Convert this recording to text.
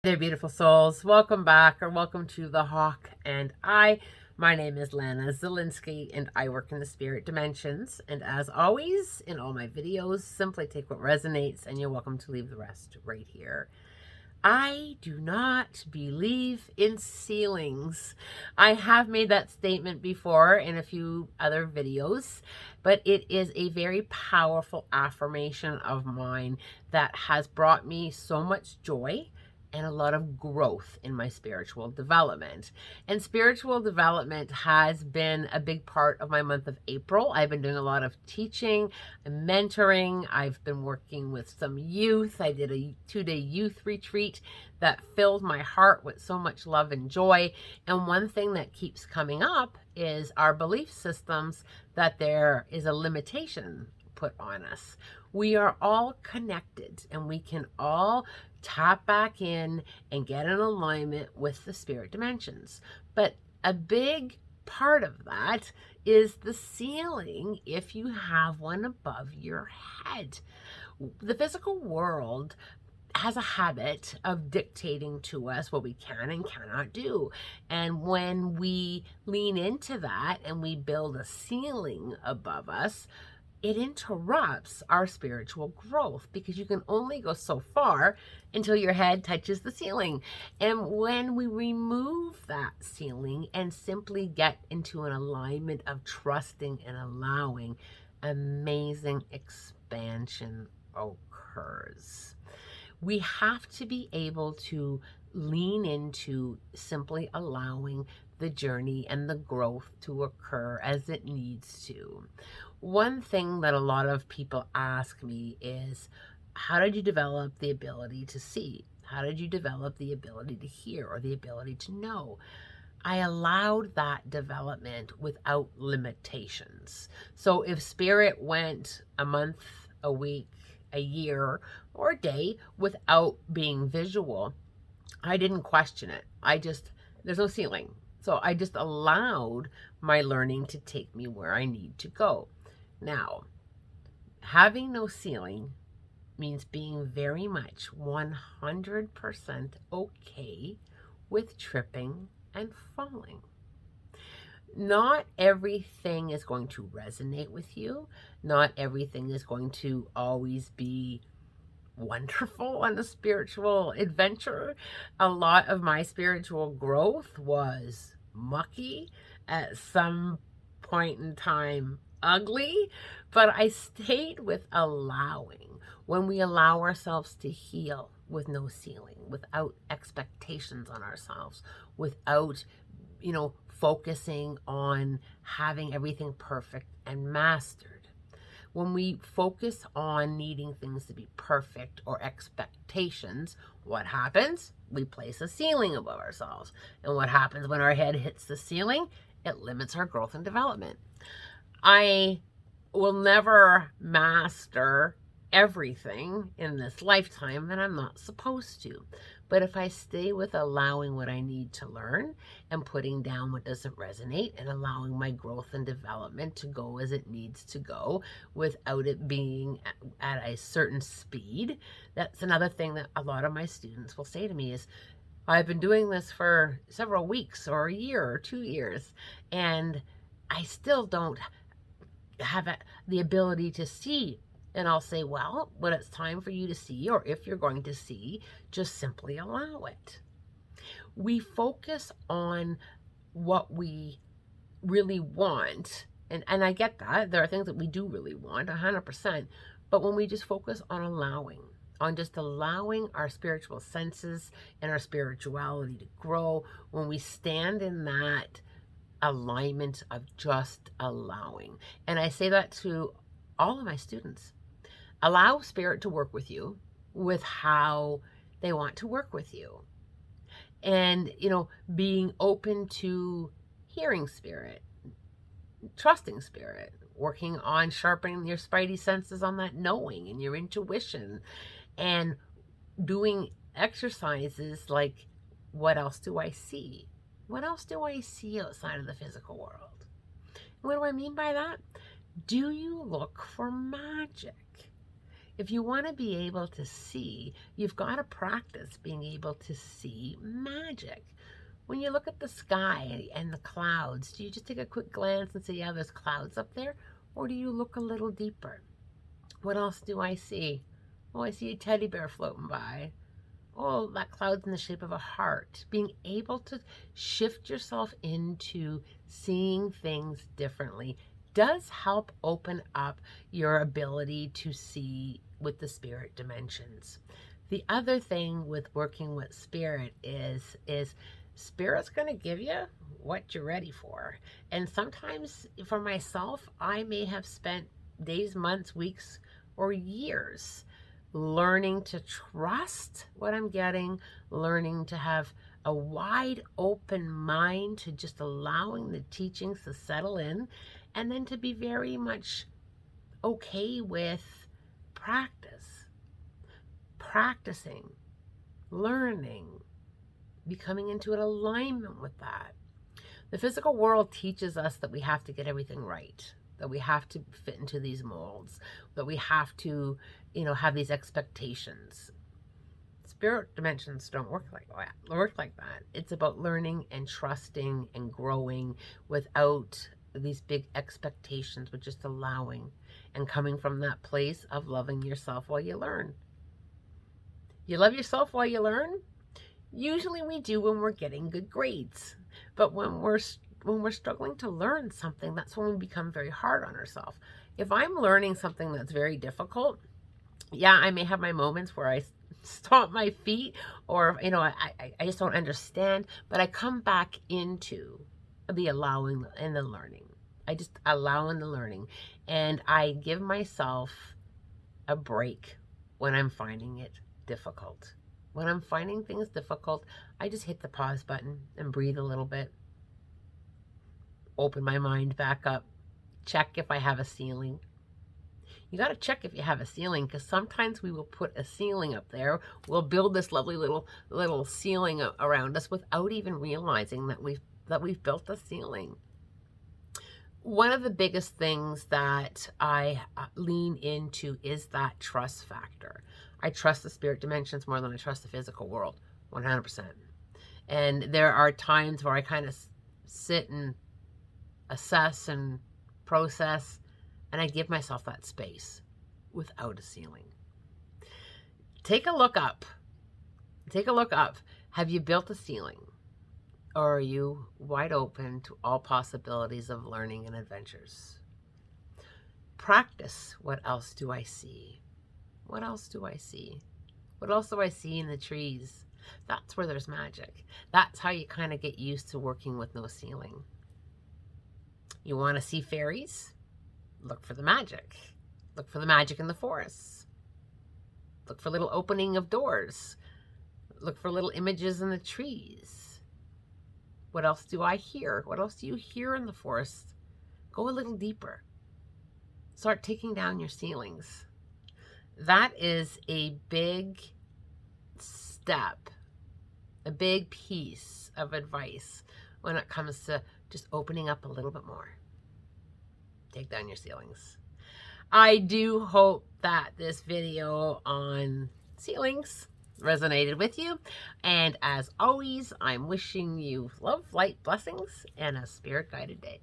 There, beautiful souls. Welcome back, or welcome to The Hawk and I. My name is Lana Zielinski, and I work in the spirit dimensions. And as always, in all my videos, simply take what resonates, and you're welcome to leave the rest right here. I do not believe in ceilings. I have made that statement before in a few other videos, but it is a very powerful affirmation of mine that has brought me so much joy and a lot of growth in my spiritual development. And spiritual development has been a big part of my month of April. I've been doing a lot of teaching and mentoring. I've been working with some youth. I did a 2-day youth retreat that filled my heart with so much love and joy. And one thing that keeps coming up is our belief systems that there is a limitation put on us. We are all connected, and we can all tap back in and get in alignment with the spirit dimensions. But a big part of that is the ceiling, if you have one above your head. The physical world has a habit of dictating to us what we can and cannot do. And when we lean into that and we build a ceiling above us, it interrupts our spiritual growth, because you can only go so far until your head touches the ceiling. And when we remove that ceiling and simply get into an alignment of trusting and allowing, amazing expansion occurs. We have to be able to lean into simply allowing the journey and the growth to occur as it needs to. One thing that a lot of people ask me is, how did you develop the ability to see? How did you develop the ability to hear, or the ability to know? I allowed that development without limitations. So if spirit went a month, a week, a year, or a day without being visual, I didn't question it. There's no ceiling. So I just allowed my learning to take me where I need to go. Now, having no ceiling means being very much 100% okay with tripping and falling. Not everything is going to resonate with you. Not everything is going to always be wonderful on a spiritual adventure. A lot of my spiritual growth was mucky, at some point in time ugly, but I stayed with allowing. When we allow ourselves to heal with no ceiling, without expectations on ourselves, without, focusing on having everything perfect and mastered. When we focus on needing things to be perfect or expectations, what happens? We place a ceiling above ourselves. And what happens when our head hits the ceiling? It limits our growth and development. I will never master everything in this lifetime, and I'm not supposed to. But if I stay with allowing what I need to learn and putting down what doesn't resonate and allowing my growth and development to go as it needs to go without it being at a certain speed, that's another thing that a lot of my students will say to me is, I've been doing this for several weeks or a year or 2 years, and I still don't have the ability to see. And I'll say, well, when it's time for you to see, or if you're going to see, just simply allow it. We focus on what we really want. And I get that. There are things that we do really want, 100%. But when we just focus on allowing, on just allowing our spiritual senses and our spirituality to grow, when we stand in that alignment of just allowing. And I say that to all of my students. Allow spirit to work with you with how they want to work with you. And, being open to hearing spirit, trusting spirit, working on sharpening your spidey senses on that knowing and your intuition, and doing exercises like, what else do I see? What else do I see outside of the physical world? What do I mean by that? Do you look for magic? If you want to be able to see, you've got to practice being able to see magic. When you look at the sky and the clouds, do you just take a quick glance and say, yeah, there's clouds up there? Or do you look a little deeper? What else do I see? Oh, I see a teddy bear floating by. Oh, that cloud's in the shape of a heart. Being able to shift yourself into seeing things differently does help open up your ability to see with the spirit dimensions. The other thing with working with spirit is spirit's going to give you what you're ready for. And sometimes for myself, I may have spent days, months, weeks, or years learning to trust what I'm getting, learning to have a wide open mind to just allowing the teachings to settle in, and then to be very much okay with practicing, learning, becoming into an alignment with that. The physical world teaches us that we have to get everything right, that we have to fit into these molds, that we have to, have these expectations. Spirit dimensions don't work like that. It's about learning and trusting and growing without these big expectations, but just allowing and coming from that place of loving yourself while you learn. You love yourself while you learn? Usually we do when we're getting good grades. But when we're struggling to learn something, that's when we become very hard on ourselves. If I'm learning something that's very difficult, yeah, I may have my moments where I stomp my feet or, I just don't understand, but I come back into the allowing and the learning. I just allow in the learning, and I give myself a break when I'm finding it difficult. When I'm finding things difficult, I just hit the pause button and breathe a little bit. Open my mind back up. Check if I have a ceiling. You got to check if you have a ceiling, because sometimes we will put a ceiling up there. We'll build this lovely little ceiling around us without even realizing that we've built a ceiling. One of the biggest things that I lean into is that trust factor. I trust the spirit dimensions more than I trust the physical world, 100%. And there are times where I kind of sit and assess and process, and I give myself that space without a ceiling. Take a look up. Take a look up. Have you built a ceiling? Or are you wide open to all possibilities of learning and adventures? Practice. What else do I see? What else do I see? What else do I see in the trees? That's where there's magic. That's how you kind of get used to working with no ceiling. You want to see fairies? Look for the magic. Look for the magic in the forests. Look for little opening of doors. Look for little images in the trees. What else do I hear? What else do you hear in the forest? Go a little deeper. Start taking down your ceilings. That is a big step, a big piece of advice when it comes to just opening up a little bit more. Take down your ceilings. I do hope that this video on ceilings resonated with you. And as always, I'm wishing you love, light, blessings, and a spirit-guided day.